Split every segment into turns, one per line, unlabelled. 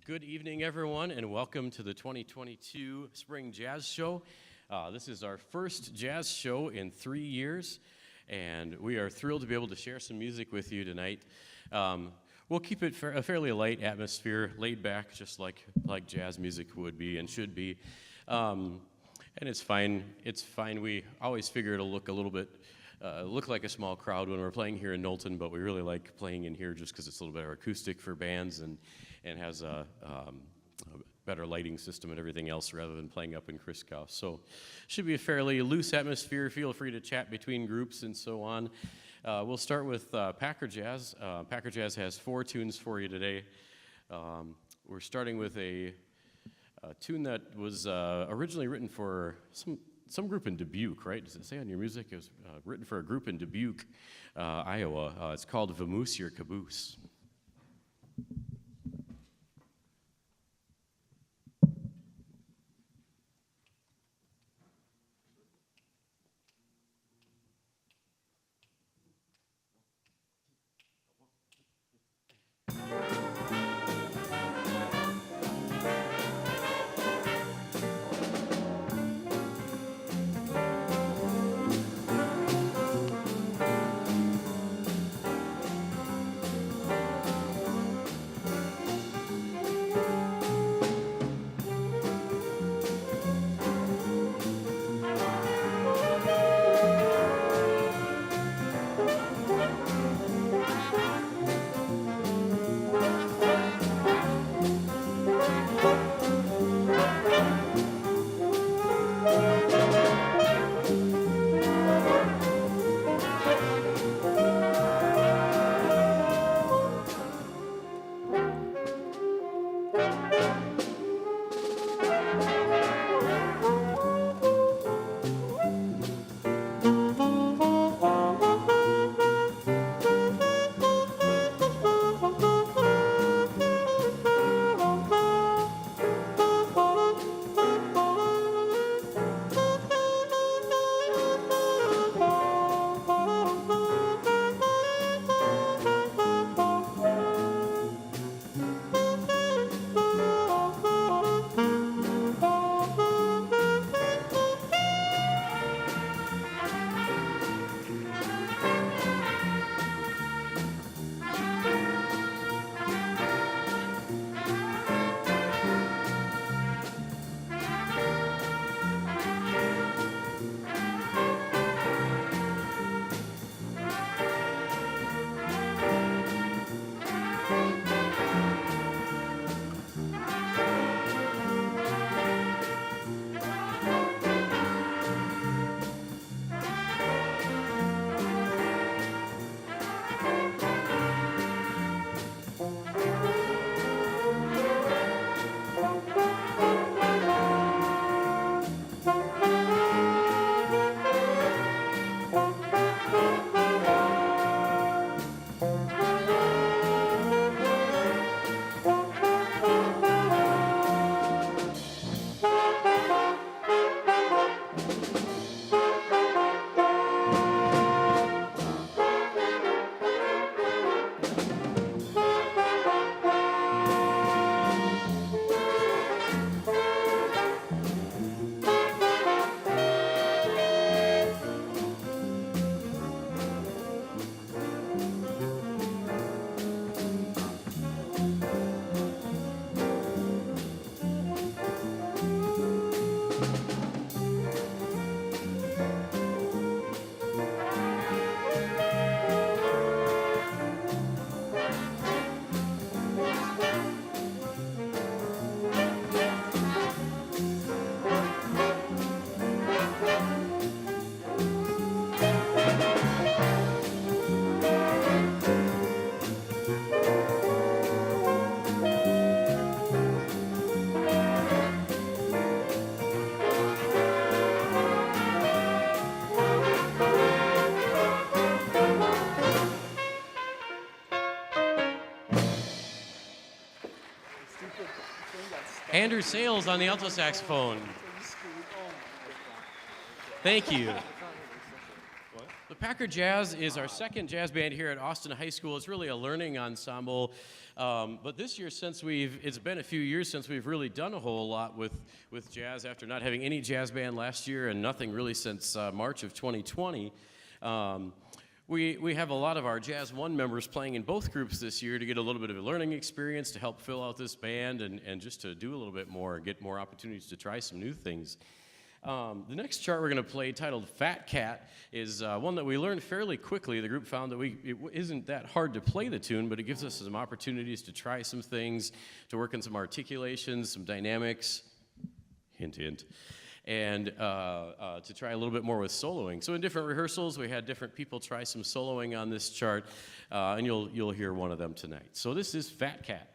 Good evening, everyone, and welcome to the 2022 Spring Jazz Show. This is our first jazz show in 3 years, and we are thrilled to be able to share some music with you tonight. We'll keep it a fairly light atmosphere, laid back, just like jazz music would be and should be. And it's fine. It's fine. We always figure it'll look a little bit look like a small crowd when we're playing here in Knowlton, but we really like playing in here just because it's a little better acoustic for bands and has a better lighting system and everything else rather than playing up in Christgau. So should be a fairly loose atmosphere. Feel free to chat between groups and so on. We'll start with Packer Jazz. Packer Jazz has 4 tunes for you today. We're starting with a tune that was originally written for some group in Dubuque, right? Does it say on your music? It was written for a group in Dubuque, Iowa. It's called Vamoose Your Caboose. Andrew Sales on the alto saxophone. Thank you. The Packard Jazz is our second jazz band here at Austin High School. It's really a learning ensemble. But this year, it's been a few years since we've really done a whole lot with jazz after not having any jazz band last year and nothing really since March of 2020. We have a lot of our Jazz 1 members playing in both groups this year to get a little bit of a learning experience to help fill out this band and just to do a little bit more and get more opportunities to try some new things. The next chart we're going to play, titled Fat Cat, is one that we learned fairly quickly. The group found that it isn't that hard to play the tune, but it gives us some opportunities to try some things, to work on some articulations, some dynamics, hint, hint, and to try a little bit more with soloing. So in different rehearsals, we had different people try some soloing on this chart, and you'll hear one of them tonight. So this is Fat Cat.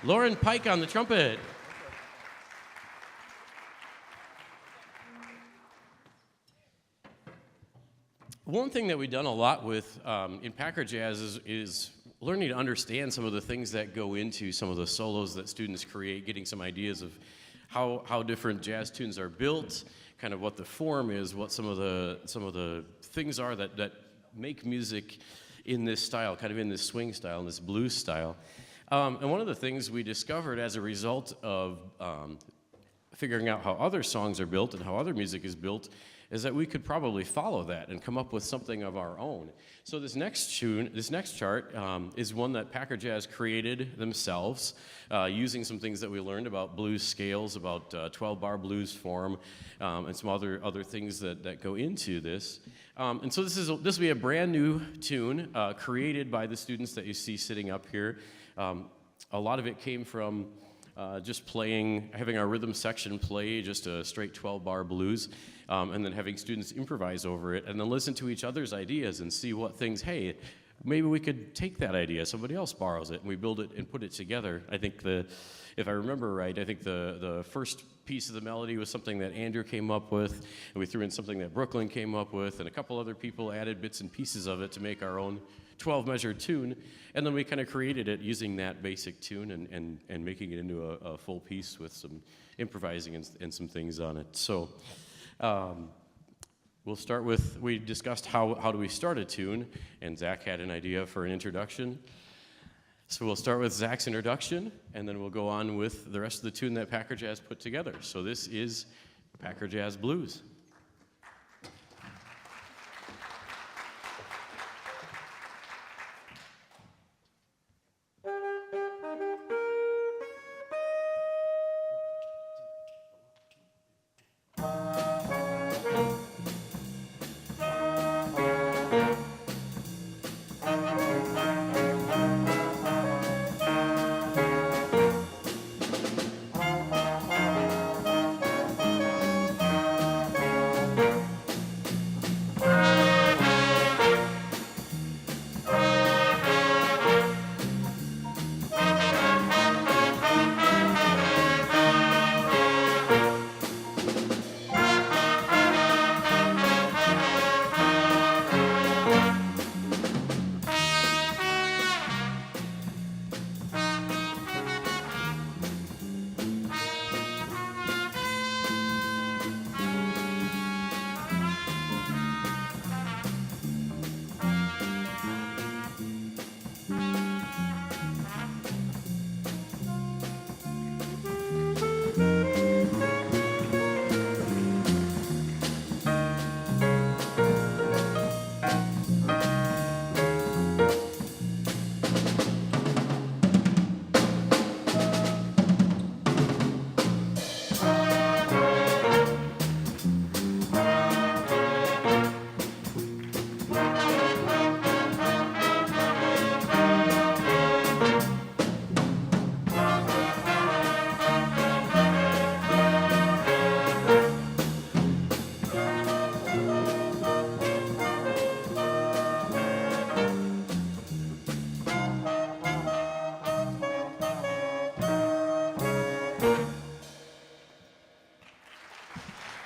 Lauren Pike on the trumpet. One thing that we've done a lot with in Packard Jazz is learning to understand some of the things that go into some of the solos that students create, getting some ideas of how different jazz tunes are built, kind of what the form is, what some of the things are that make music in this style, kind of in this swing style, in this blues style. And one of the things we discovered as a result of figuring out how other songs are built and how other music is built is that we could probably follow that and come up with something of our own. So this next chart, is one that Packer Jazz created themselves, using some things that we learned about blues scales, about 12-bar blues form, and some other things that go into this. And so this will be a brand new tune created by the students that you see sitting up here. A lot of it came from just having our rhythm section play just a straight 12-bar blues, and then having students improvise over it, and then listen to each other's ideas and see what things, hey, maybe we could take that idea, somebody else borrows it, and we build it and put it together. I think if I remember right, I think the first piece of the melody was something that Andrew came up with, and we threw in something that Brooklyn came up with, and a couple other people added bits and pieces of it to make our own 12-measure tune, and then we kind of created it using that basic tune and making it into a full piece with some improvising and some things on it. So we'll start with, we discussed how do we start a tune, and Zach had an idea for an introduction. So we'll start with Zach's introduction, and then we'll go on with the rest of the tune that Packer Jazz put together. So this is Packer Jazz Blues.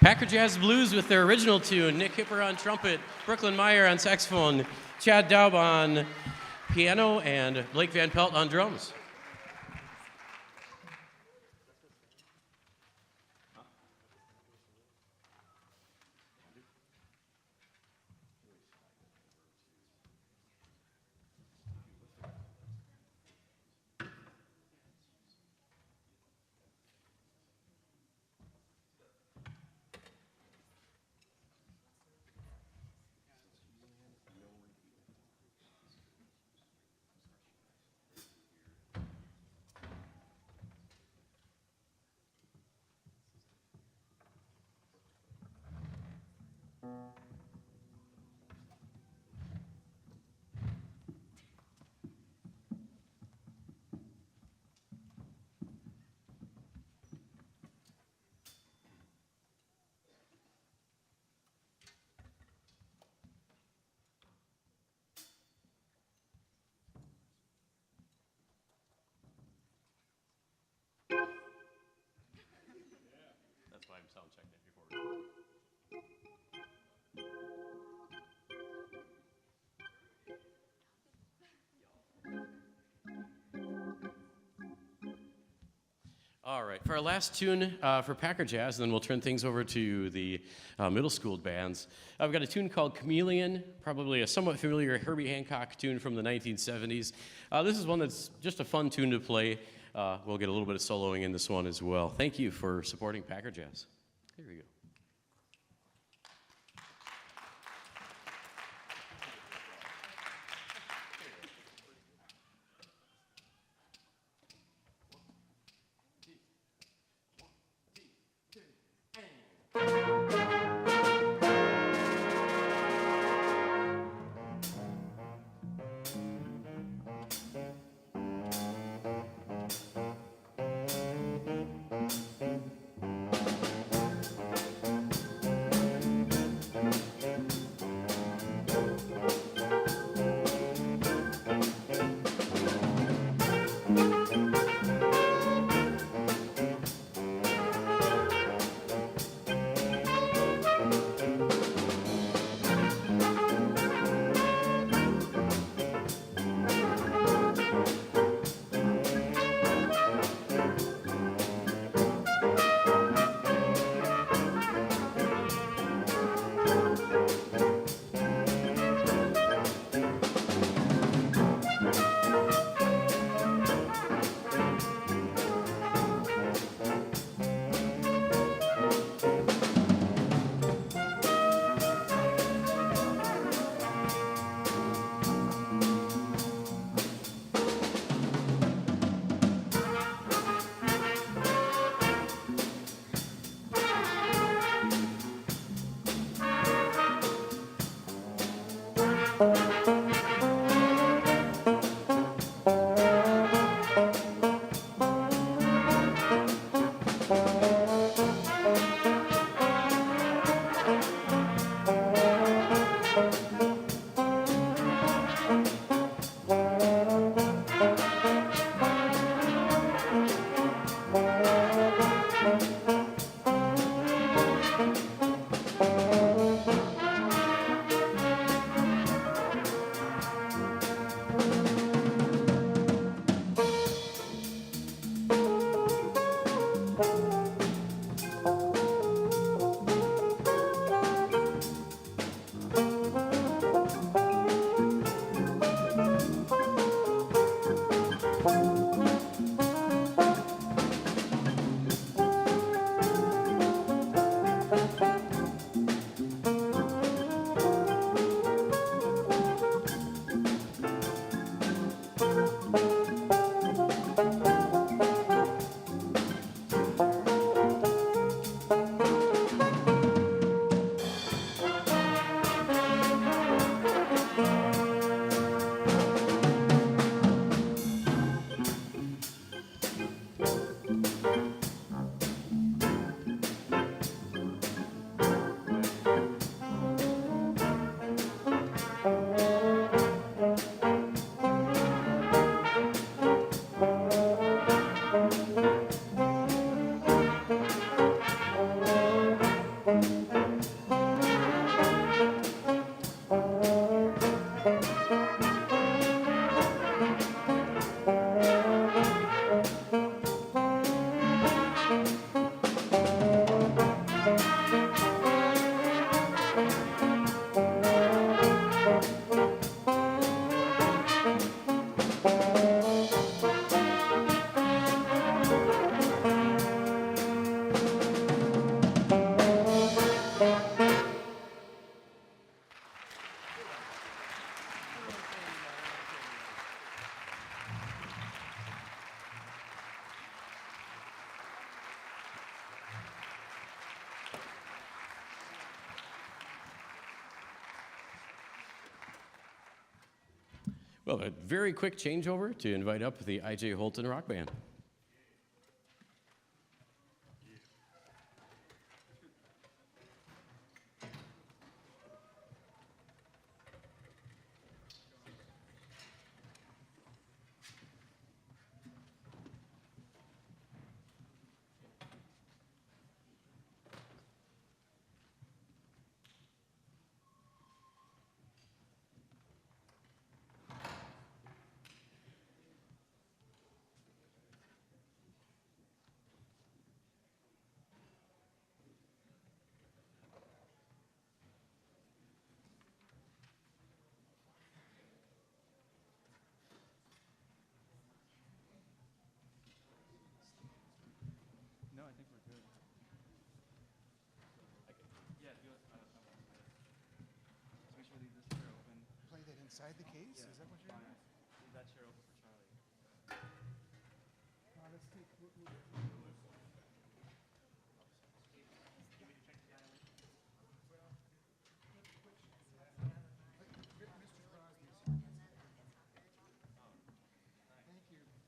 Packer Jazz Blues with their original tune, Nick Hipper on trumpet, Brooklyn Meyer on saxophone, Chad Daub on piano, and Blake Van Pelt on drums. That's why I'm sound checking it before. All right, for our last tune for Packer Jazz, then we'll turn things over to the middle school bands. I've got a tune called Chameleon, probably a somewhat familiar Herbie Hancock tune from the 1970s. This is one that's just a fun tune to play. we'll get a little bit of soloing in this one as well. Thank you for supporting Packer Jazz. Here we go. Well, a very quick changeover to invite up the I.J. Holton Rock Band.
inside the case? Is that what you're doing?
Leave that chair open for Charlie.
Let's take. Mr. Crosby's here. Thank you. Maybe.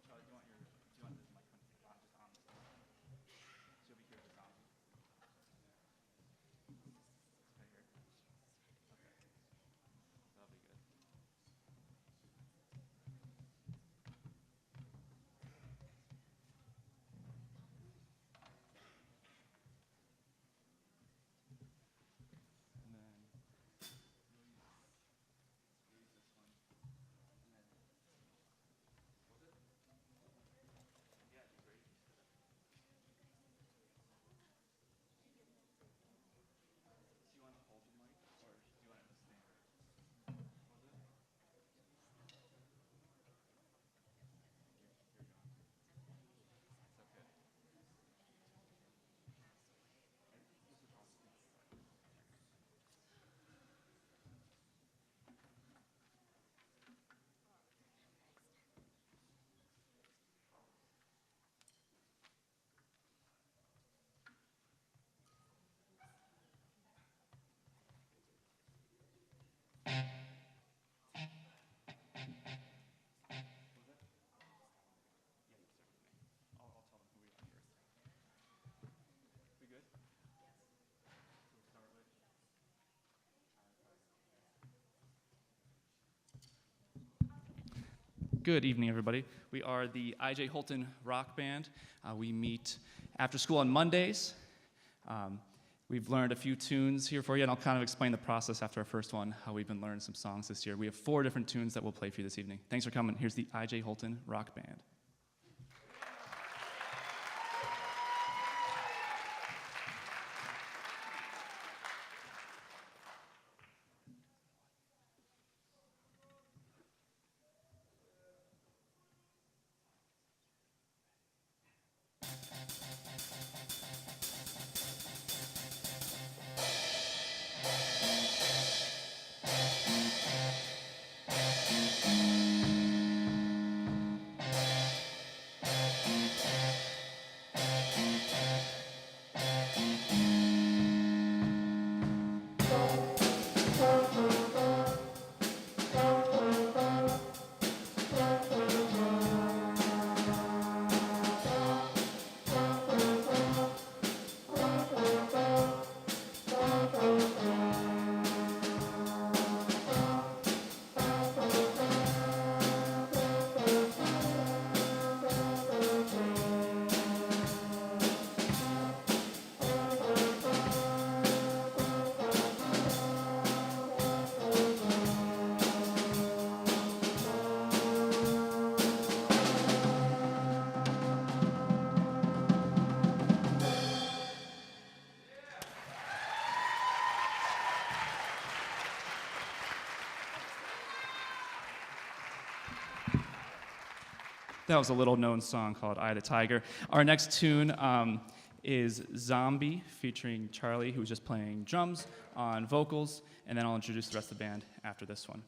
Charlie, do you want this mic on just on this one? She'll be here just on. Right here. Okay. That'll be good. And then use this one. And then was it? Yeah, it'd be great if you stood up. Do you want to hold the mic or do you want it to stand? Was it? You're gone. It's okay. Mr. Crosby. Was it? Yeah, you start with me. I'll tell them who we are first. We good? So we'll start with. Good evening, everybody. We are the I.J. Holton Rock Band. We meet after school on Mondays. We've learned a few tunes here for you, and I'll kind of explain the process after our first one, how we've been learning some songs this year. We have 4 different tunes that we'll play for you this evening. Thanks for coming. Here's the I.J. Holton Rock Band. That was a little-known song called "Eye of the Tiger." Our next tune is "Zombie" featuring Charlie, who's just playing drums on vocals, and then I'll introduce the rest of the band after this one.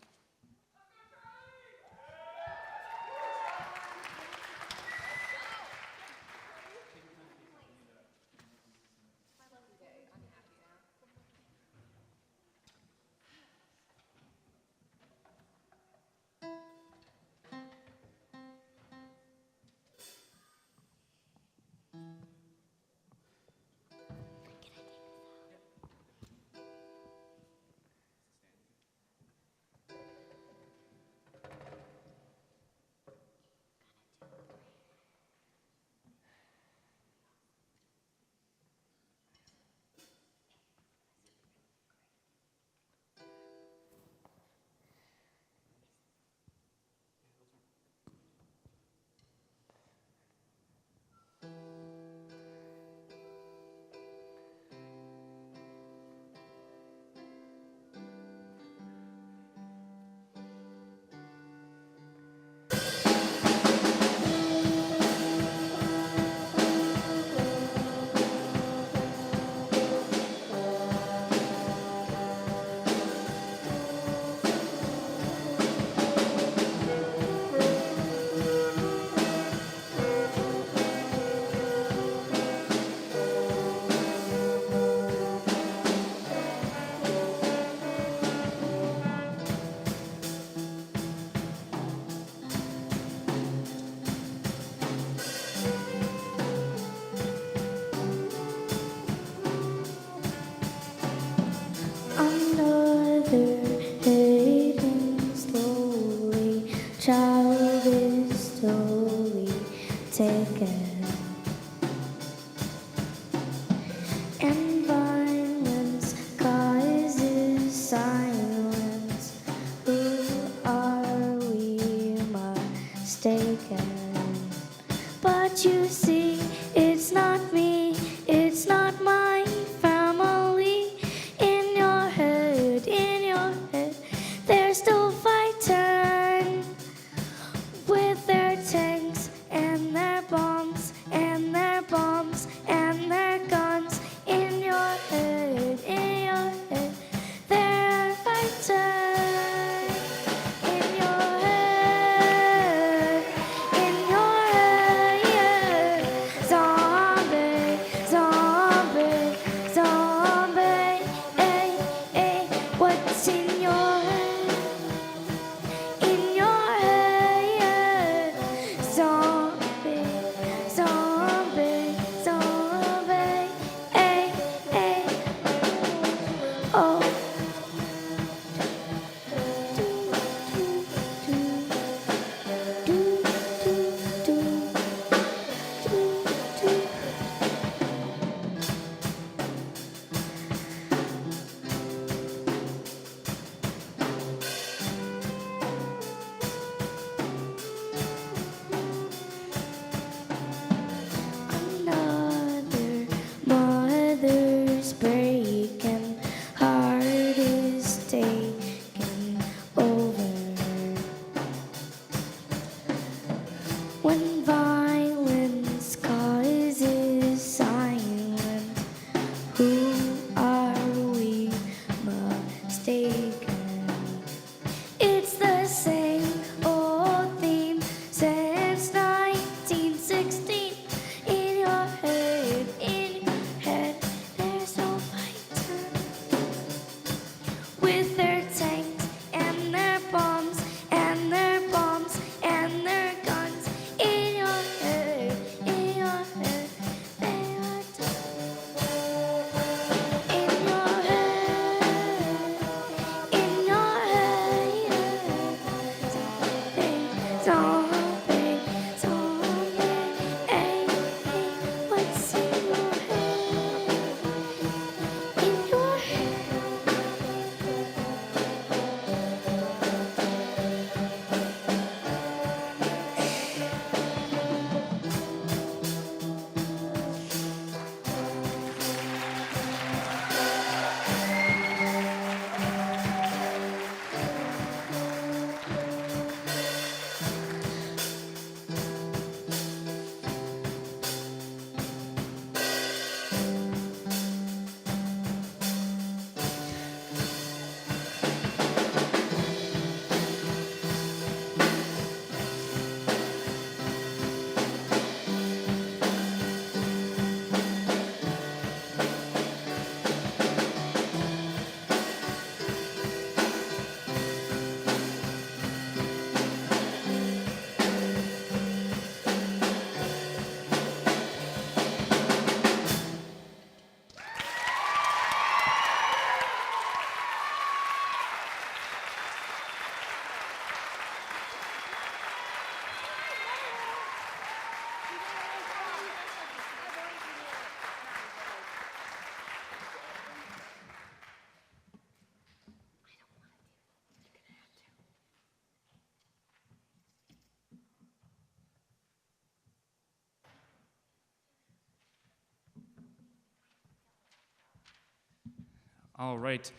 All right.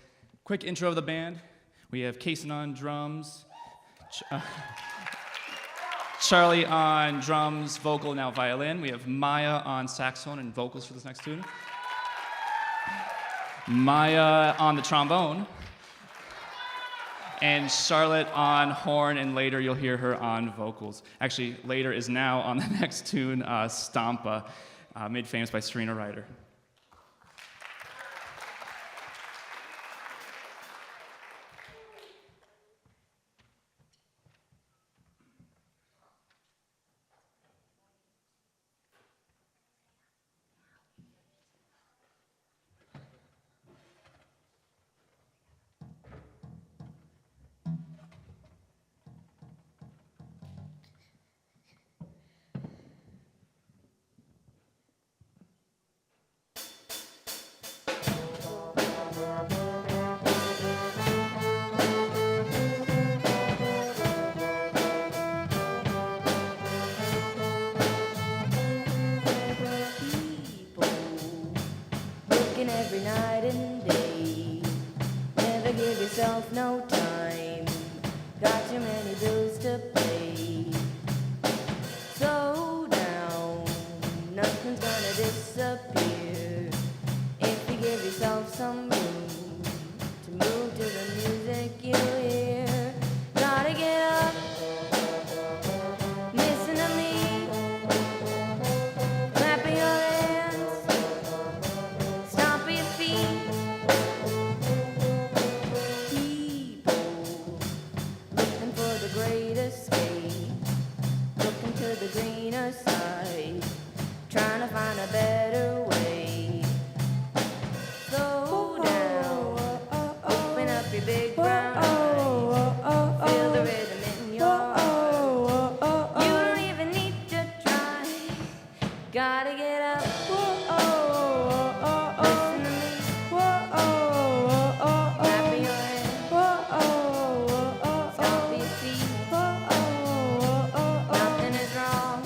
Quick intro of the band. We have Kason on drums, Charlie on drums, vocal, now violin. We have Maya on saxophone and vocals for this next tune. Maya on the trombone. And Charlotte on horn, and later you'll hear her on vocals. Actually, later is now on the next tune, Stampa, made famous by Serena Ryder.
Every night and day, never give yourself no time. Got too many bills to pay. Slow down, nothing's gonna disappear if you give yourself some room to move to the music you hear. Gotta get up, listen to me, clap your hands, stomp your feet. People looking for the great escape, looking to the greener side, trying to find a better way. Slow down, open up your big brown eyes, feel the rhythm in your heart. You don't even need to try, gotta get up, listen to me, clap your hands, stomp your feet. Nothing is wrong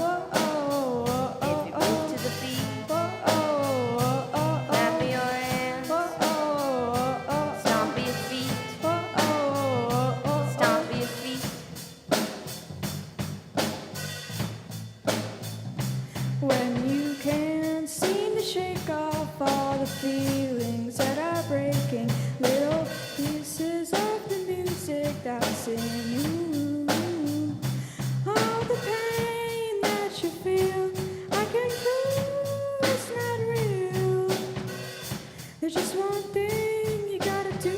if you move to the beat. Clap your hands, stomp your feet, stomp your feet.
When you can't seem to shake off all the feelings that are breaking, little pieces of the music that's in you, all the pain that you feel, I can prove it's not real. There's just one thing you gotta do.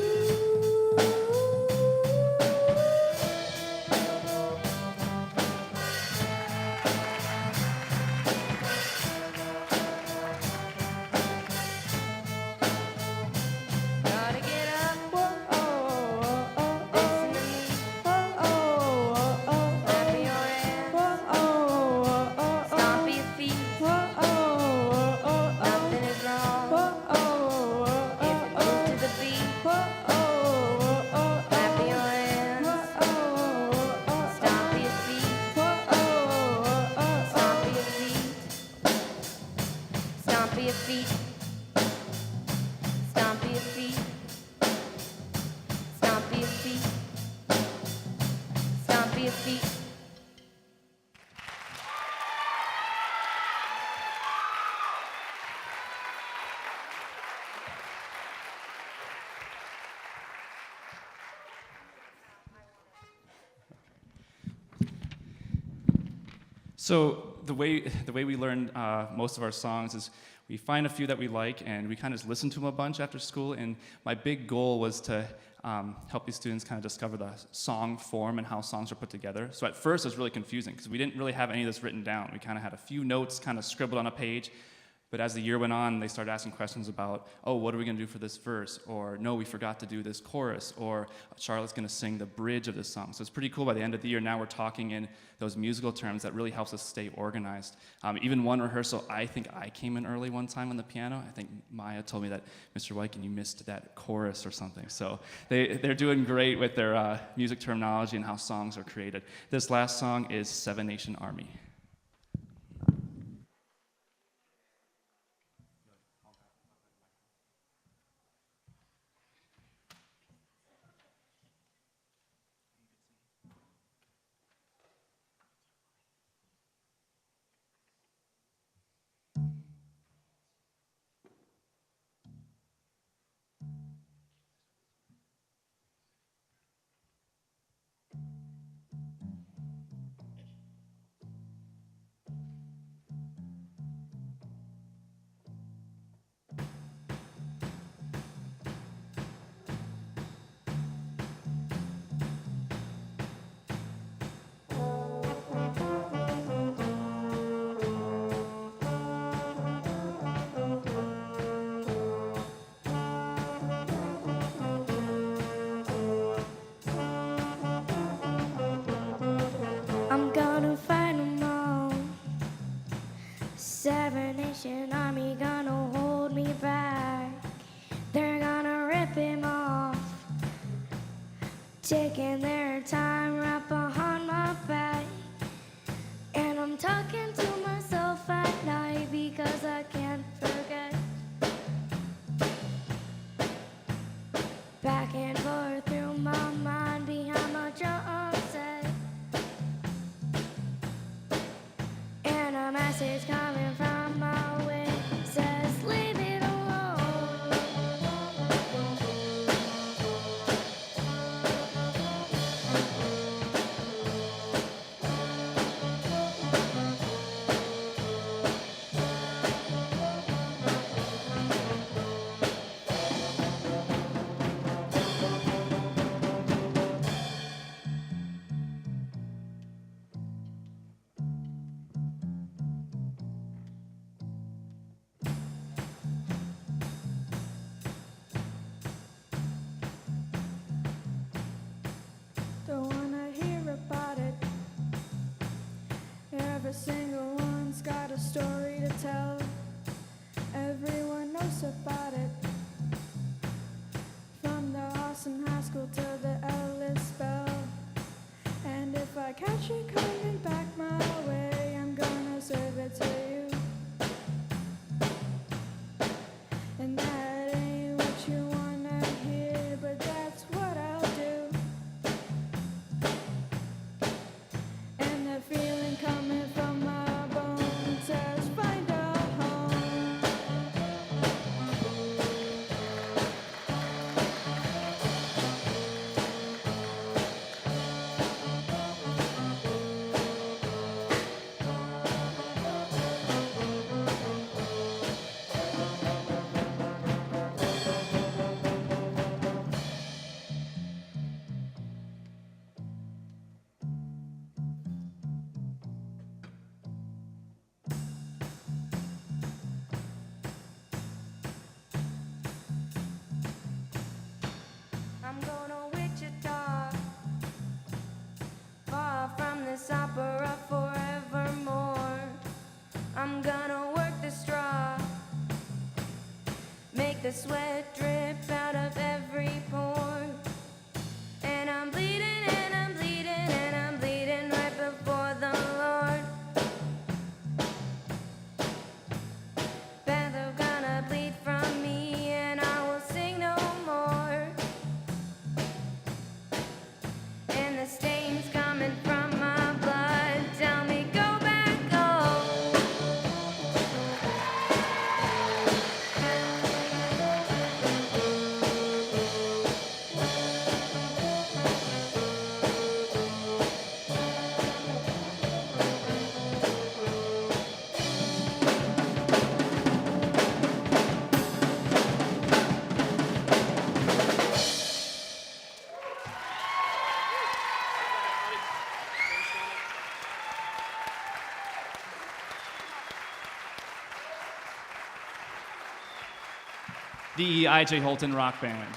Gotta get up, listen to me, clap your hands, stomp your feet. Nothing is wrong if you move to the beat. Clap your hands, stomp your feet, stomp your feet, stomp your feet, stomp your feet, stomp your feet, stomp your feet.
So the way we learn most of our songs is we find a few that we like and we kind of just listen to them a bunch after school. And my big goal was to help these students kind of discover the song form and how songs are put together. So at first it was really confusing because we didn't really have any of this written down. We kind of had a few notes kind of scribbled on a page. But as the year went on, they started asking questions about, oh, what are we going to do for this verse? Or, no, we forgot to do this chorus. Or, Charlotte's going to sing the bridge of this song. So it's pretty cool. By the end of the year, now we're talking in those musical terms that really helps us stay organized. Even one rehearsal, I think I came in early one time on the piano. I think Maya told me that, Mr. Wyken, you missed that chorus or something. So they're doing great with their music terminology and how songs are created. This last song is Seven Nation Army.
taking their time right behind my back. And I'm talking to myself at night because I can't forget. Back and forth through my mind behind my drum set. And a message coming from my way says, leave it alone.
Don't wanna hear about it. Every single one's got a story to tell. Everyone knows about it. From the Austin High School to the Ellis Bell. And if I catch it coming back my way, I'm gonna serve it to you. And that ain't what you wanna hear, but that's what I'll do. And the feeling coming from my bones says, find a home.
I'm going to Wichita, far from this opera forevermore. I'm gonna work the straw, make the sweat drip out of every pore. And I'm bleeding and I'm bleeding and I'm bleeding right before the Lord. Panther gonna bleed from me and I will sing no more. And the stains coming from my blood tell me go back home.
The I.J. Holton Rock Band.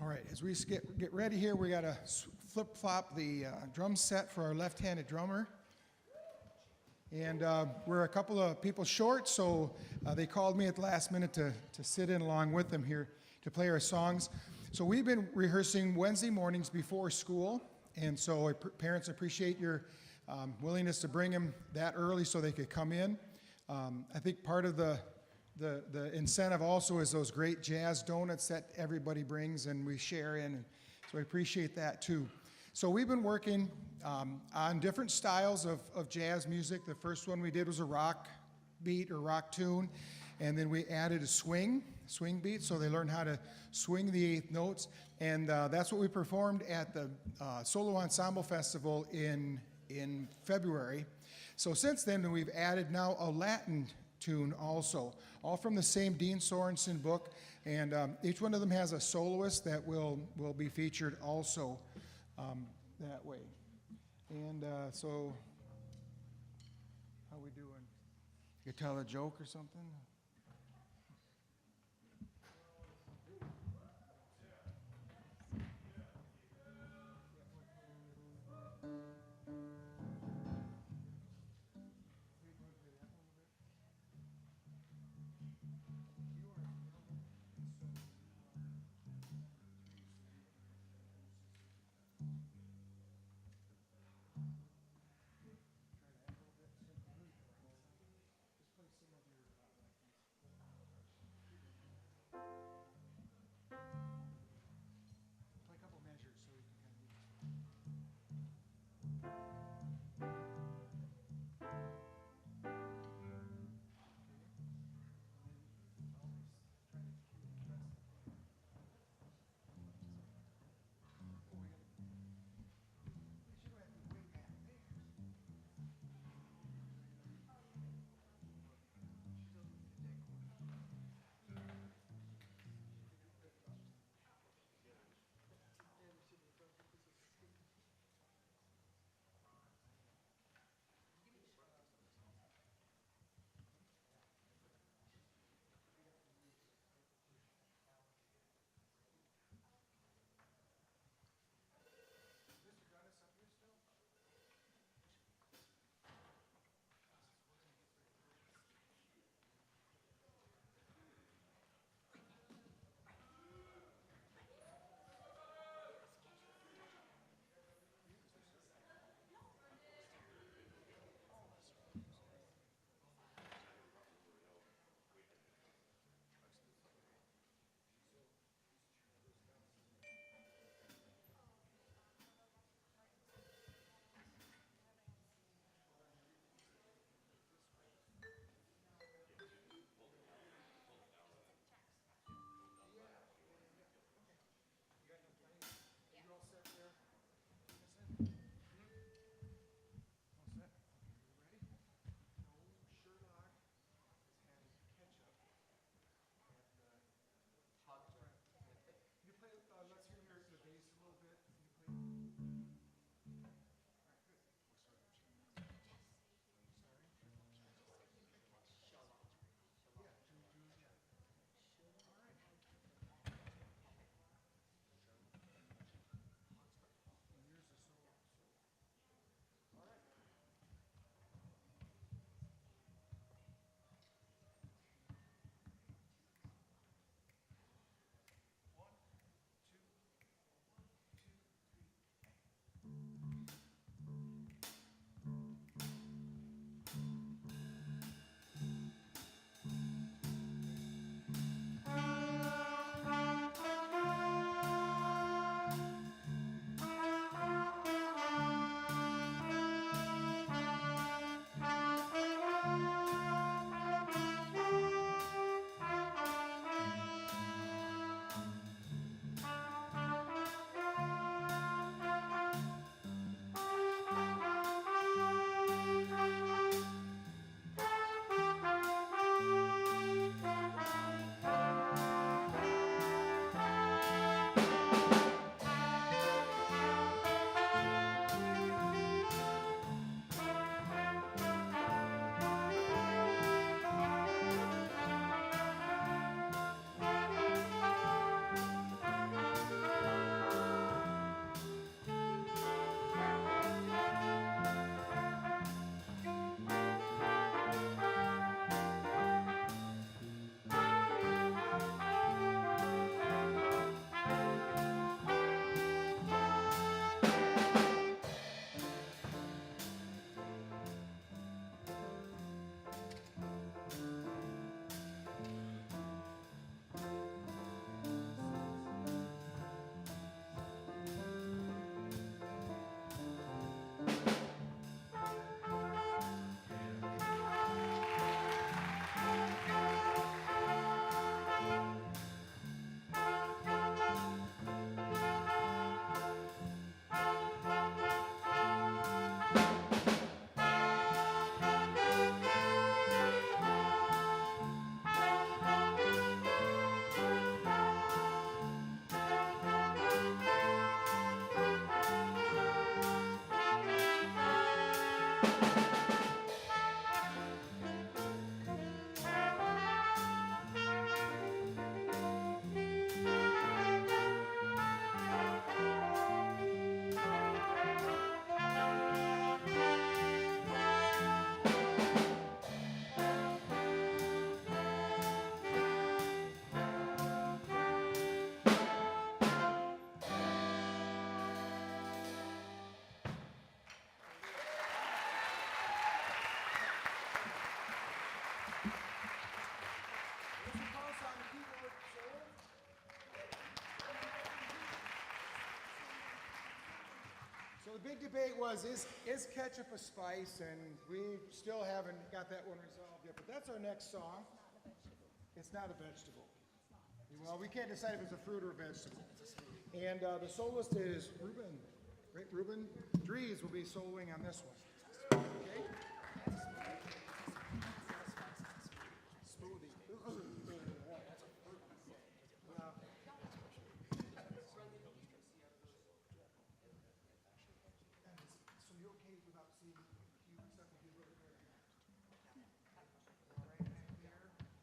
All right, as we get ready here, we got to flip-flop the drum set for our left-handed drummer. And we're a couple of people short, so they called me at the last minute to sit in along with them here to play our songs. So we've been rehearsing Wednesday mornings before school, and so parents appreciate your willingness to bring them that early so they could come in. I think part of the incentive also is those great jazz donuts that everybody brings and we share in, so I appreciate that too. So we've been working on different styles of jazz music. The first one we did was a rock beat or rock tune, and then we added a swing beat, so they learned how to swing the eighth notes, and that's what we performed at the Solo Ensemble Festival in February. So since then, we've added now a Latin tune also, all from the same Dean Sorensen book, and each one of them has a soloist that will be featured also that way. And so, how we doing? You tell a joke or something? the big debate was, is ketchup a spice? And we still haven't got that one resolved yet, but that's our next song. It's not a vegetable. Well, we can't decide if it's a fruit or a vegetable. And the soloist is Ruben. Great Ruben Dries will be soloing on this one. Okay? Smoothie. So you okay without seeing you except if you look there? All right, there. Okay. You just play. Okay. Da-da.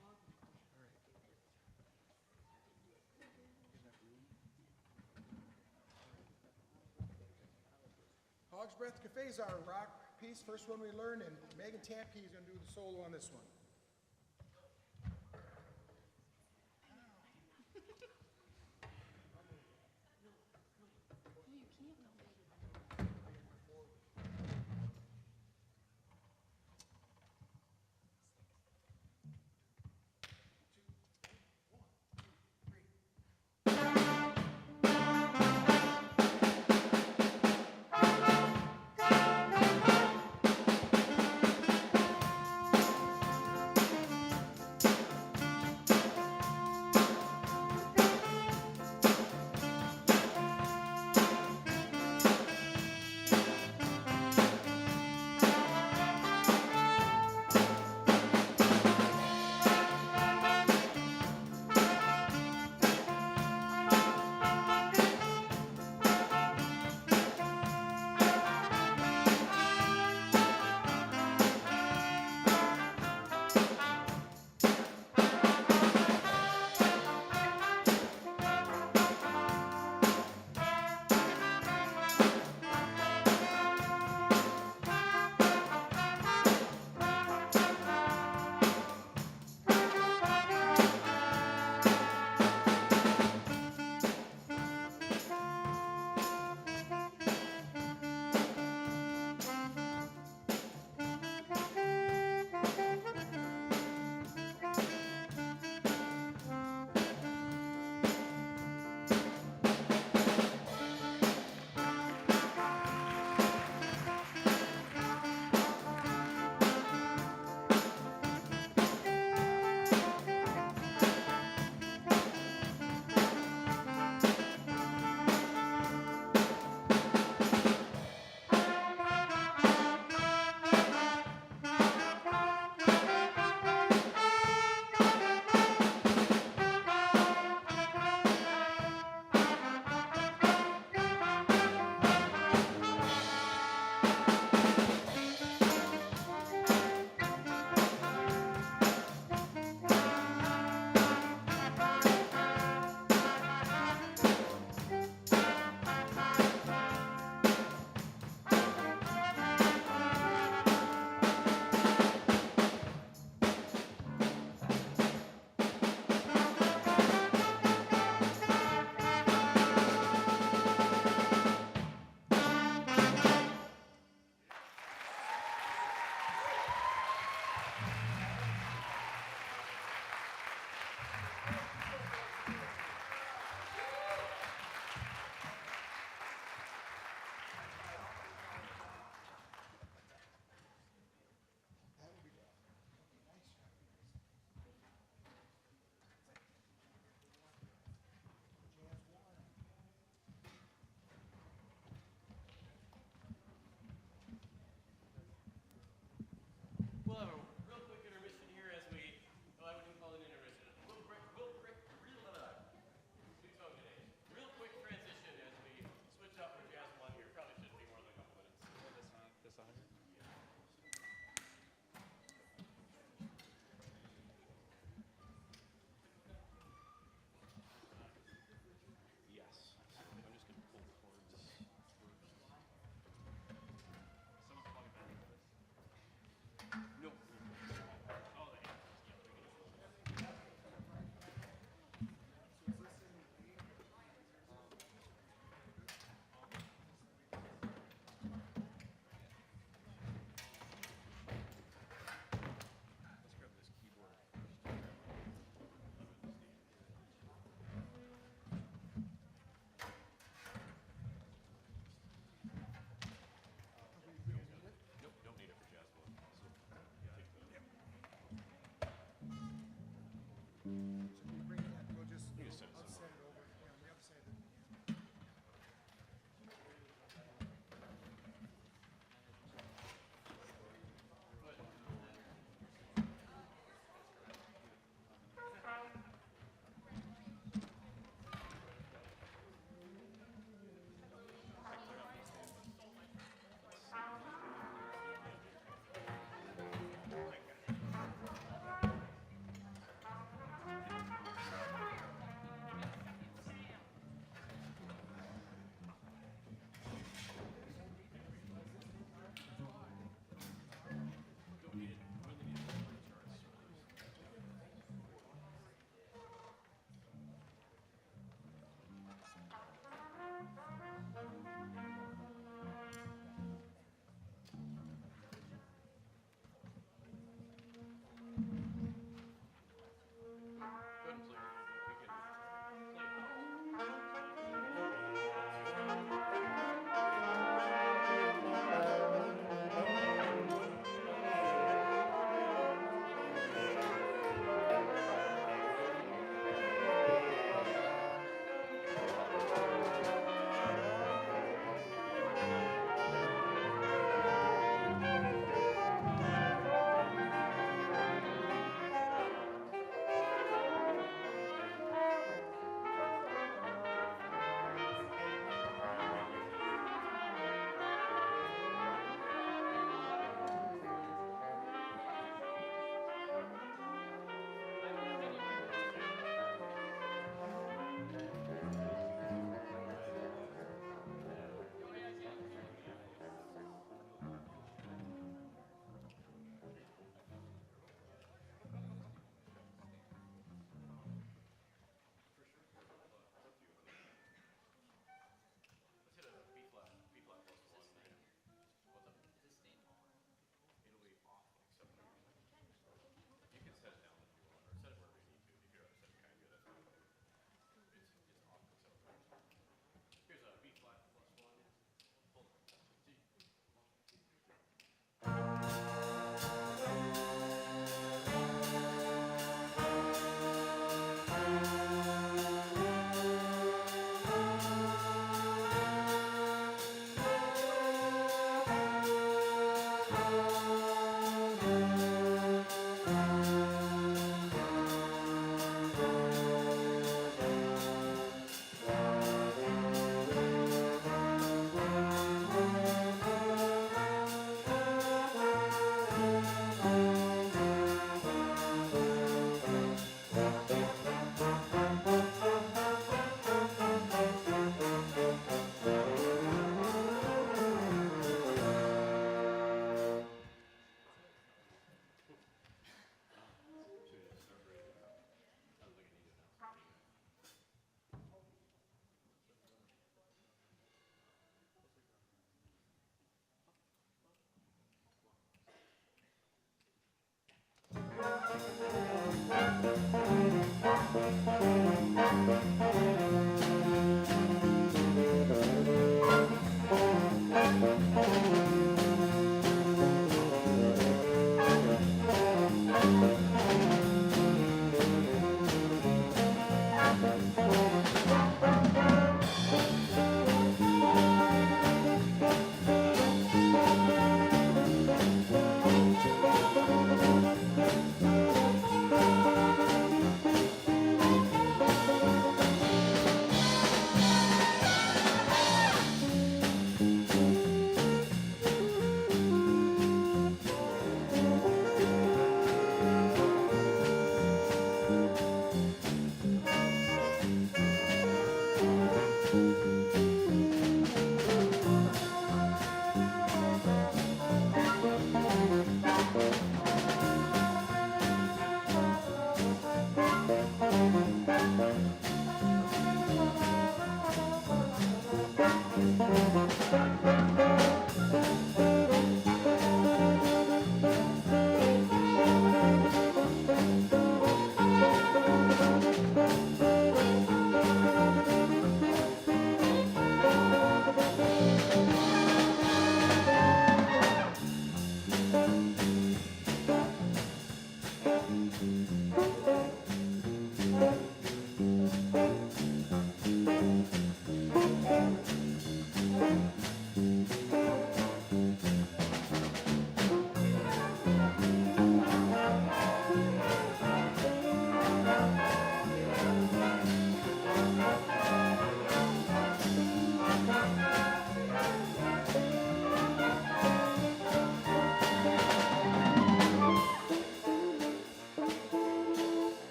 1, 2, 1, 2. Hog's Breath Cafe is our rock piece, first one we learned, and Megan Tampke is going to do the solo on this one.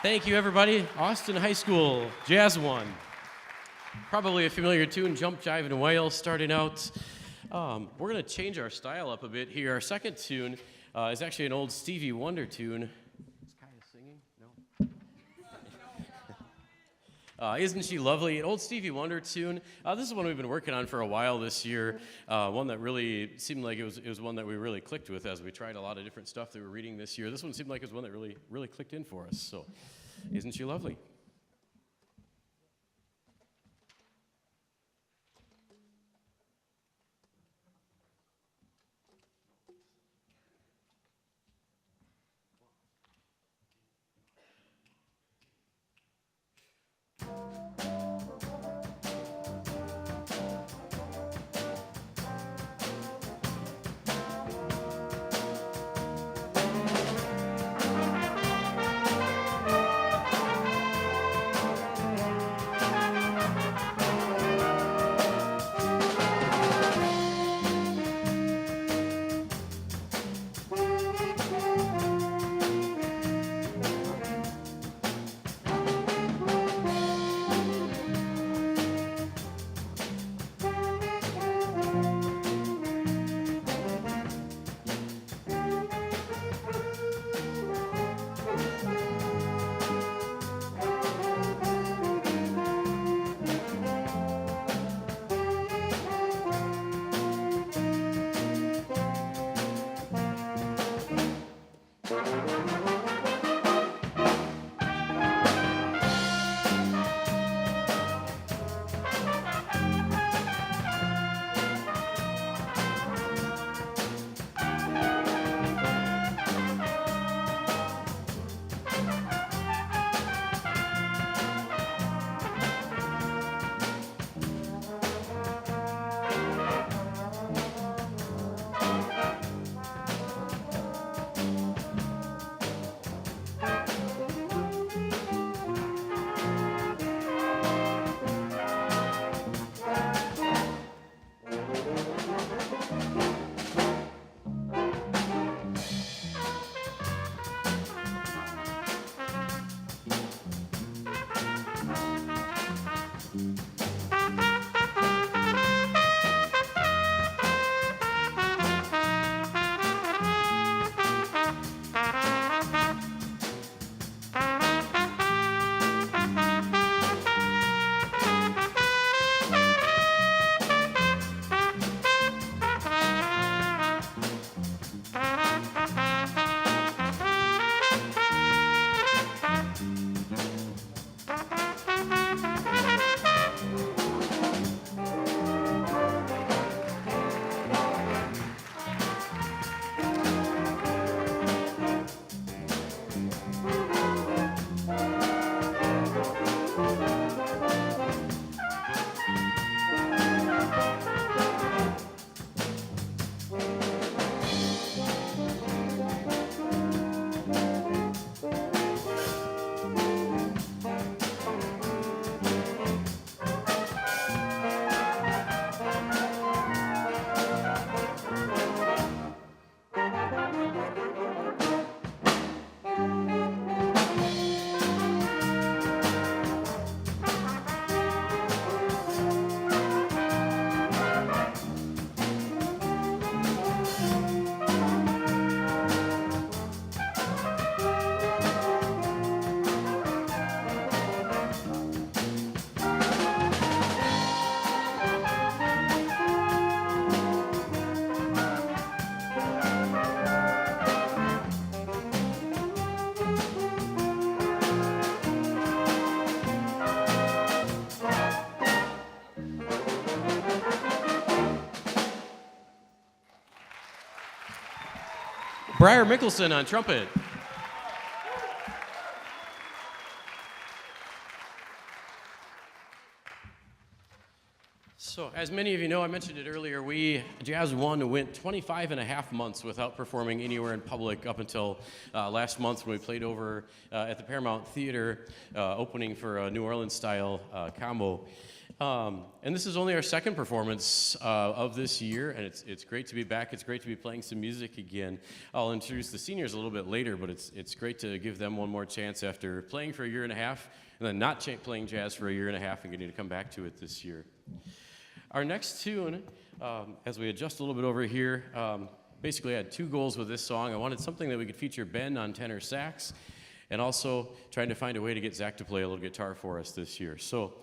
Thank you, everybody. Austin High School, Jazz 1. Probably a familiar tune, Jump, Jive, and Wail, starting out. We're going to change our style up a bit here. Our second tune is actually an old Stevie Wonder tune. Is Kaya singing? No? Isn't She Lovely? An old Stevie Wonder tune. This is one we've been working on for a while this year. One that really seemed like it was one that we really clicked with as we tried a lot of different stuff that we were reading this year. This one seemed like it was one that really clicked in for us. So, Isn't She Lovely? Briar Mickelson on trumpet. So, as many of you know, I mentioned it earlier, Jazz One, went 25 and a half months without performing anywhere in public up until last month when we played over at the Paramount Theater, opening for a New Orleans-style combo. And this is only our second performance of this year, and it's great to be back. It's great to be playing some music again. I'll introduce the seniors a little bit later, but it's great to give them one more chance after playing for a year and a half, and then not playing jazz for a year and a half and getting to come back to it this year. Our next tune, as we adjust a little bit over here, basically I had two goals with this song. I wanted something that we could feature Ben on tenor sax, and also trying to find a way to get Zach to play a little guitar for us this year. So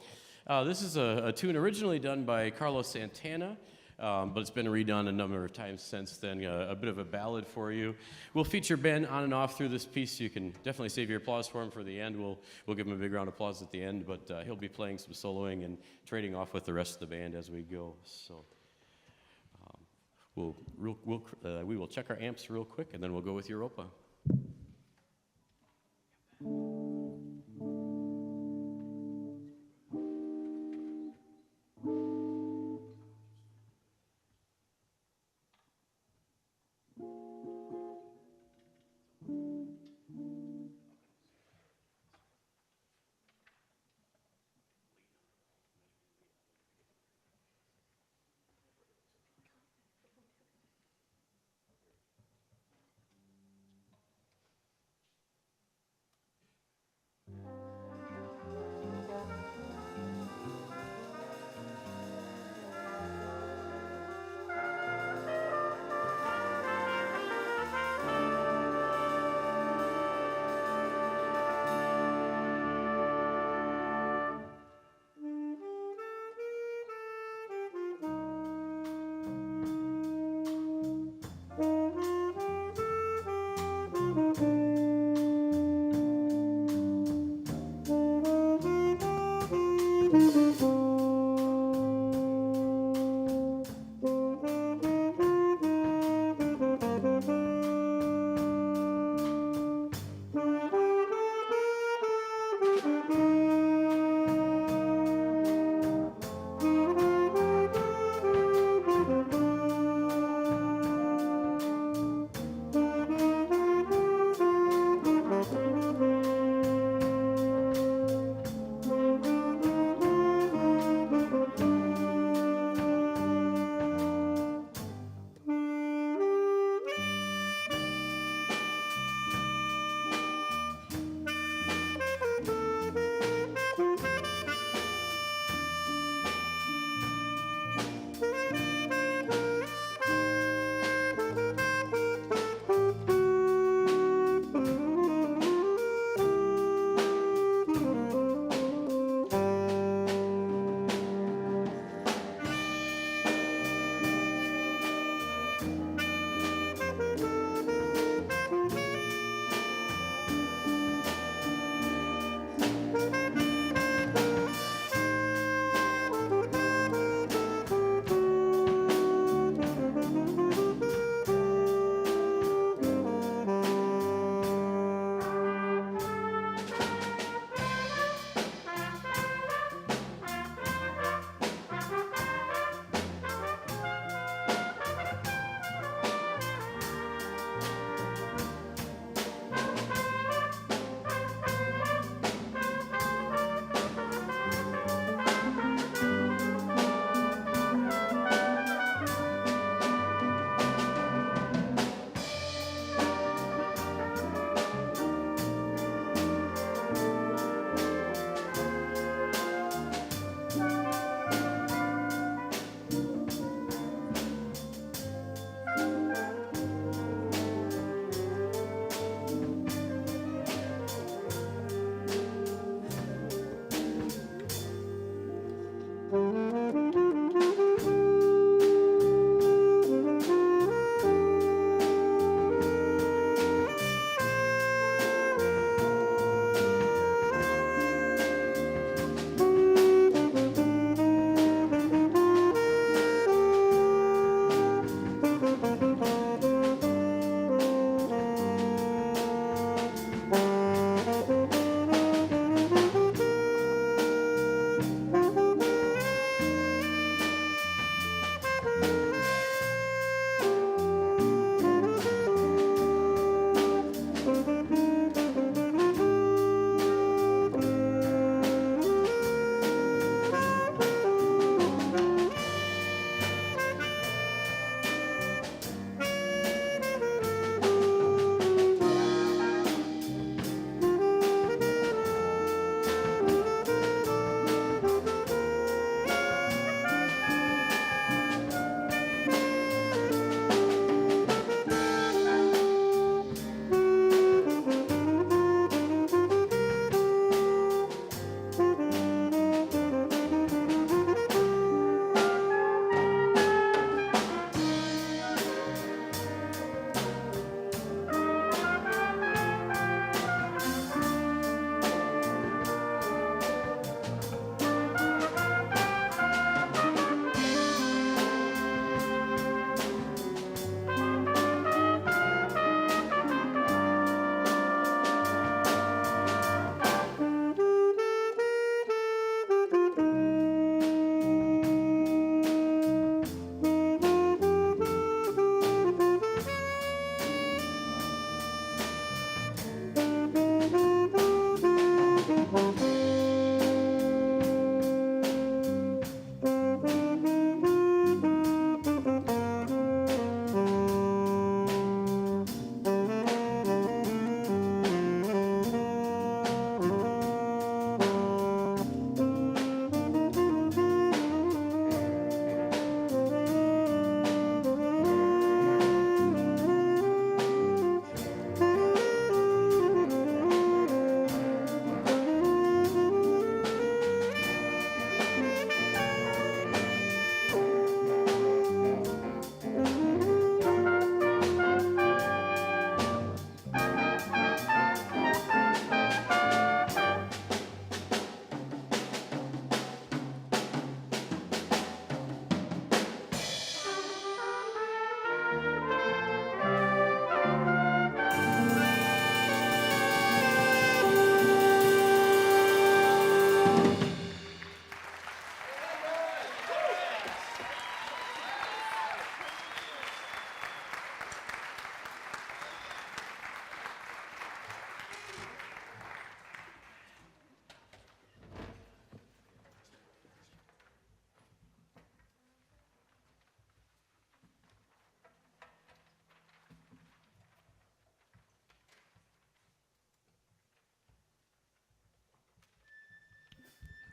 this is a tune originally done by Carlos Santana, but it's been redone a number of times since then, a bit of a ballad for you. We'll feature Ben on and off through this piece, so you can definitely save your applause for him for the end. We'll give him a big round of applause at the end, but he'll be playing some soloing and trading off with the rest of the band as we go. So we will check our amps real quick, and then we'll go with Europa.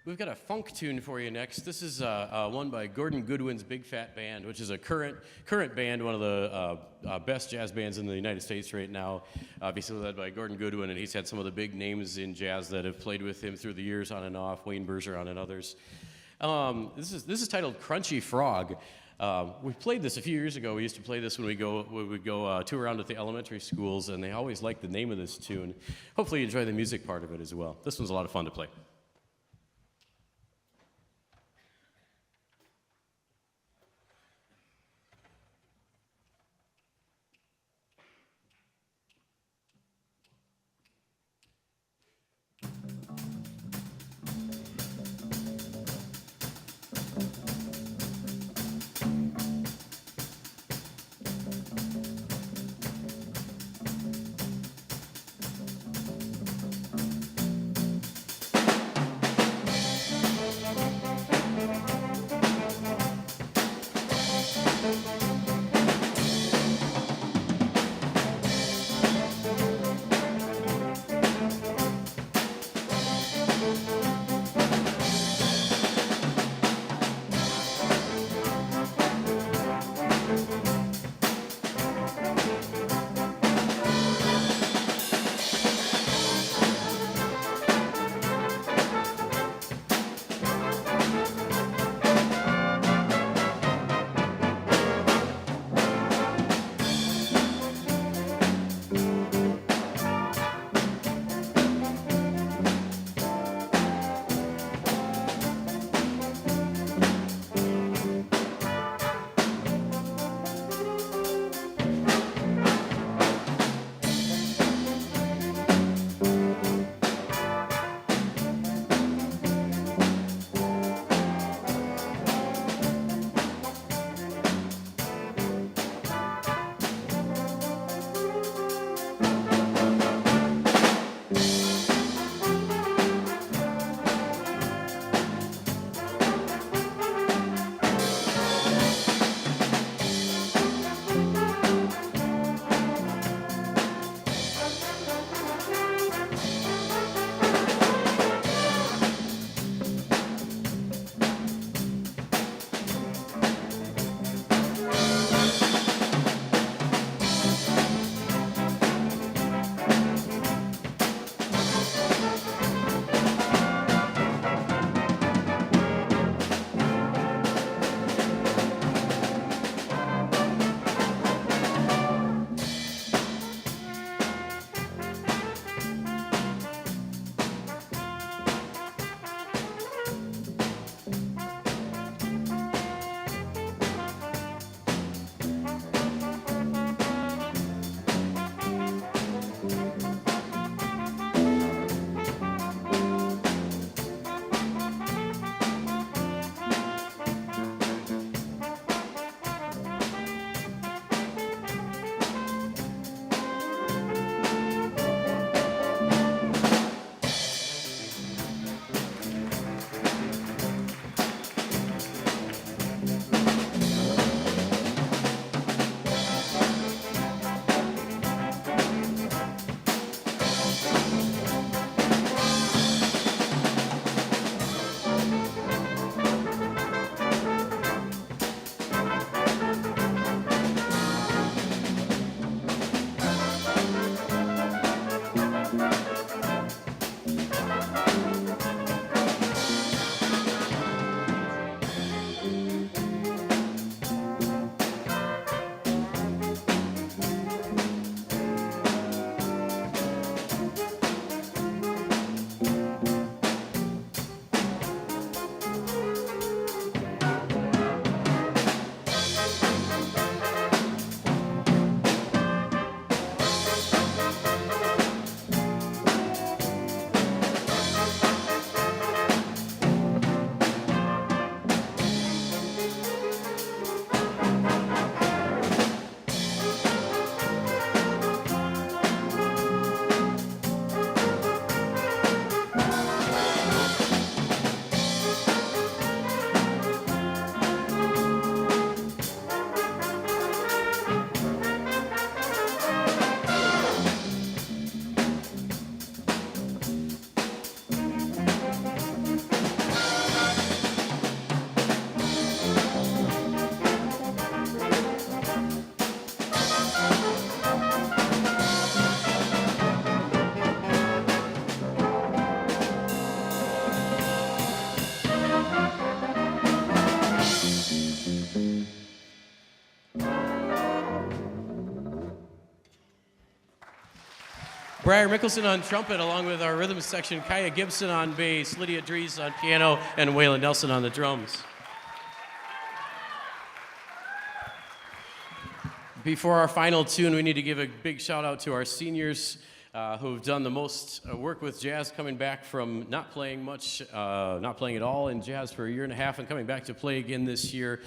We've got a funk tune for you next. This is one by Gordon Goodwin's Big Fat Band, which is a current band, one of the best jazz bands in the United States right now. Obviously led by Gordon Goodwin, and he's had some of the big names in jazz that have played with him through the years on and off, Wayne Bergeron and others. This is titled Crunchy Frog. We played this a few years ago. We used to play this when we would go tour around at the elementary schools, and they always liked the name of this tune. Hopefully you enjoy the music part of it as well. This one's a lot of fun to play. Briar Mickelson on trumpet, along with our rhythm section, Kaya Gibson on bass, Lydia Dries on piano, and Waylon Nelson on the drums. Before our final tune, we need to give a big shout out to our seniors who've done the most work with jazz, coming back from not playing much, not playing at all in jazz for a year and a half, and coming back to play again this year.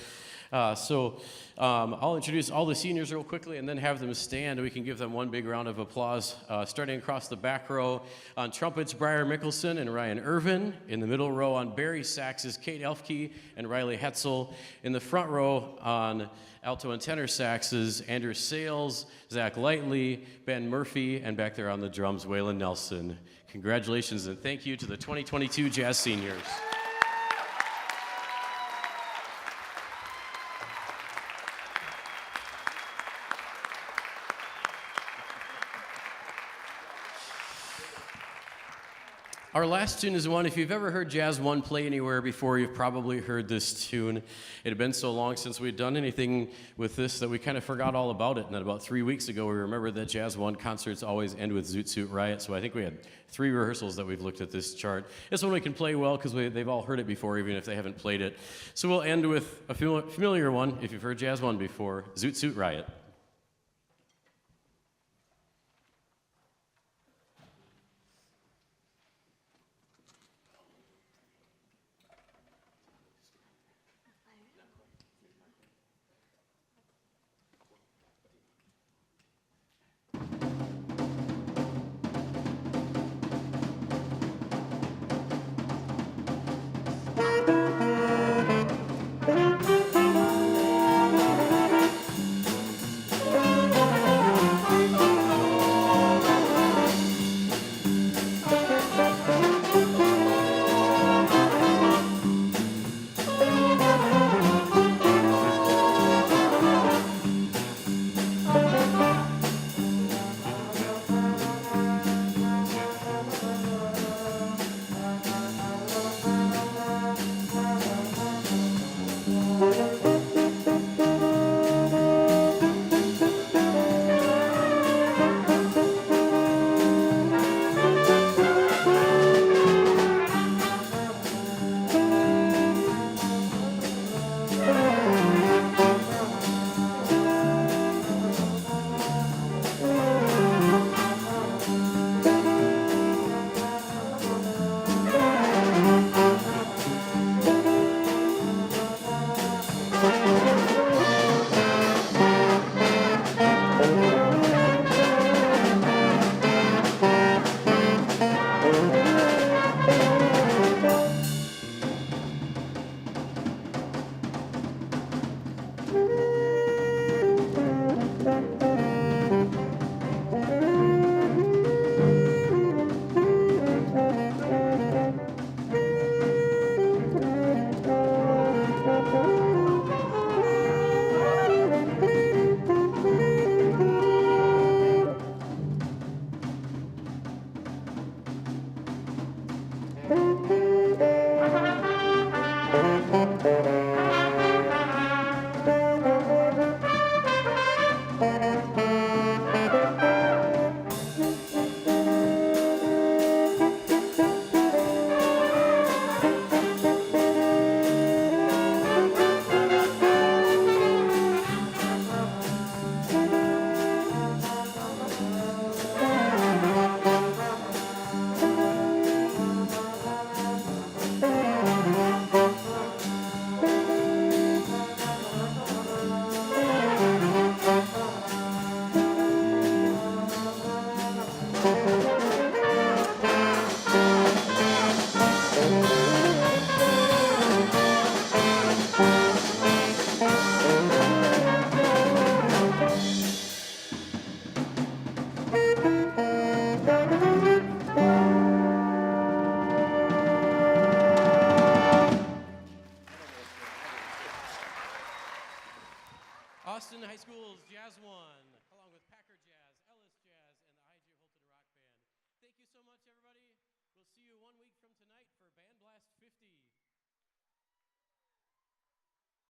I'll introduce all the seniors real quickly and then have them stand. We can give them one big round of applause. Starting across the back row on trumpets, Briar Mickelson and Ryan Irvin. In the middle row on Barry saxes, Kate Elfke and Riley Hetzel. In the front row on alto and tenor saxes, Andrew Sales, Zach Lightly, Ben Murphy, and back there on the drums, Waylon Nelson. Congratulations and thank you to the 2022 Jazz Seniors. Our last tune is one, if you've ever heard Jazz 1 play anywhere before, you've probably heard this tune. It had been so long since we'd done anything with this that we kind of forgot all about it. And then about 3 weeks ago, we remembered that Jazz 1 concerts always end with Zoot Suit Riot. So I think we had 3 rehearsals that we've looked at this chart. This one we can play well because they've all heard it before, even if they haven't played it. So we'll end with a familiar one, if you've heard Jazz 1 before, Zoot Suit Riot. Austin High School's Jazz 1.